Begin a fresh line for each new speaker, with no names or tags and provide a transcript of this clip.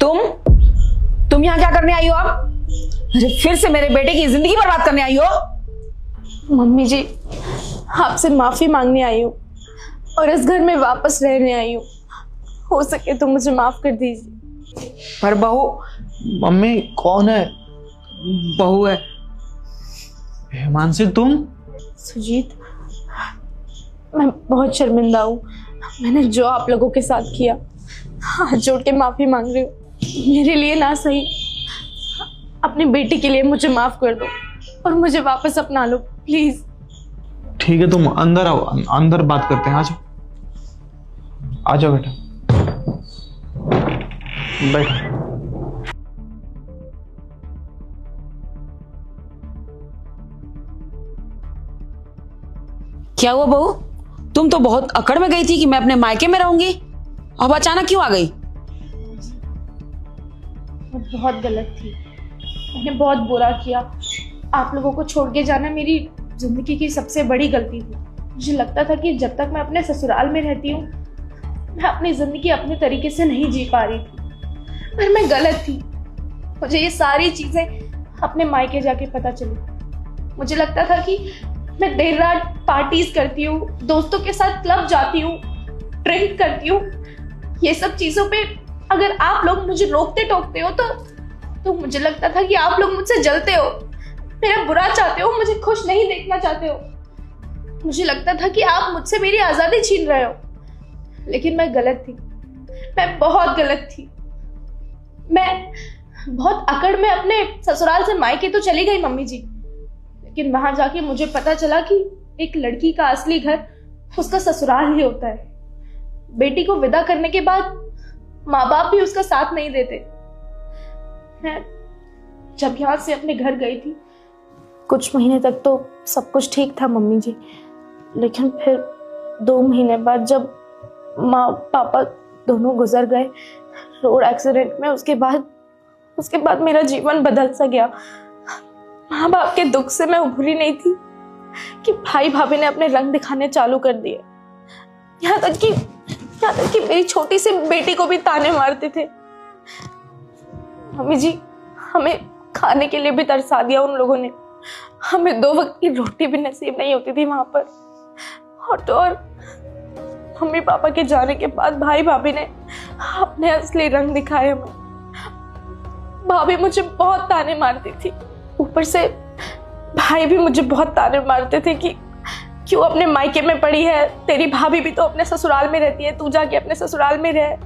तुम यहाँ क्या करने आई हो अब? अरे फिर से मेरे बेटे की जिंदगी बर्बाद करने आई हो?
मम्मी जी, आपसे माफी मांगने आई हूँ और इस घर में वापस रहने आई हूँ। हो सके तो मुझे माफ कर दीजिए।
पर बहू,
मम्मी कौन है?
बहू है।
हिमांशी तुम?
सुजीत, मैं बहुत शर्मिंदा हूँ। मैंने जो आप लोगों के साथ किया, हाथ जोड़ के माफी मांग रही हूँ। मेरे लिए ना सही, अपनी बेटी के लिए मुझे माफ कर दो और मुझे वापस अपना लो प्लीज।
ठीक है, तुम अंदर आओ, अंदर बात करते हैं। आ जाओ बेटा, बैठो।
क्या हुआ बहू? तुम तो बहुत अकड़ में गई थी कि मैं अपने मायके में रहूंगी, अब अचानक क्यों आ गई?
मैं बहुत गलत थी, मैंने बहुत बुरा किया। आप लोगों को छोड़ के जाना मेरी जिंदगी की सबसे बड़ी गलती थी। मुझे लगता था कि जब तक मैं अपने ससुराल में रहती हूँ, मैं अपनी जिंदगी अपने तरीके से नहीं जी पा रही थी, पर मैं गलत थी। मुझे ये सारी चीजें अपने मायके जाके पता चली। मुझे लगता था कि मैं देर रात पार्टीज करती हूँ, दोस्तों के साथ क्लब जाती हूँ, ड्रिंक करती हूँ। ये सब चीजों पे अगर आप लोग मुझे रोकते टोकते हो तो मुझे लगता था कि आप लोग मुझसे जलते हो, मेरा बुरा चाहते हो, मुझे खुश नहीं देखना चाहते हो। मुझे लगता था कि आप मुझसे मेरी आजादी छीन रहे हो, लेकिन मैं गलत थी। मैं बहुत गलत थी। मैं बहुत अकड़ में अपने ससुराल से मायके तो चली गई मम्मी जी, लेकिन वहां जाके मुझे पता चला कि एक लड़की का असली घर उसका ससुराल ही होता है। बेटी को विदा करने के बाद माँ बाप भी उसका साथ नहीं देते। मैं जब यहाँ से अपने घर गई थी, कुछ महीने तक तो सब कुछ ठीक था मम्मी जी, लेकिन फिर 2 महीने बाद जब माँ पापा दोनों गुजर गए रोड एक्सीडेंट में, उसके बाद मेरा जीवन बदल सा गया। माँ बाप के दुख से मैं उभरी नहीं थी कि भाई भाभी ने अपने रंग दिखाने चालू कर दिए। यहाँ तक कि मेरी छोटी सी बेटी को भी ताने मारते थे। मम्मी जी, हमें खाने के लिए भी तरसा दिया उन लोगों ने। हमें 2 वक्त की रोटी भी नसीब नहीं होती थी वहां पर। और तो और मम्मी पापा के जाने के बाद भाई भाभी ने अपने असली रंग दिखाए हमें। भाभी मुझे बहुत ताने मारती थी, ऊपर से भाई भी मुझे बहुत ताने मारते थे कि क्यों अपने मायके में पड़ी है, तेरी भाभी भी तो अपने ससुराल में रहती है, तू जाके अपने ससुराल में रह।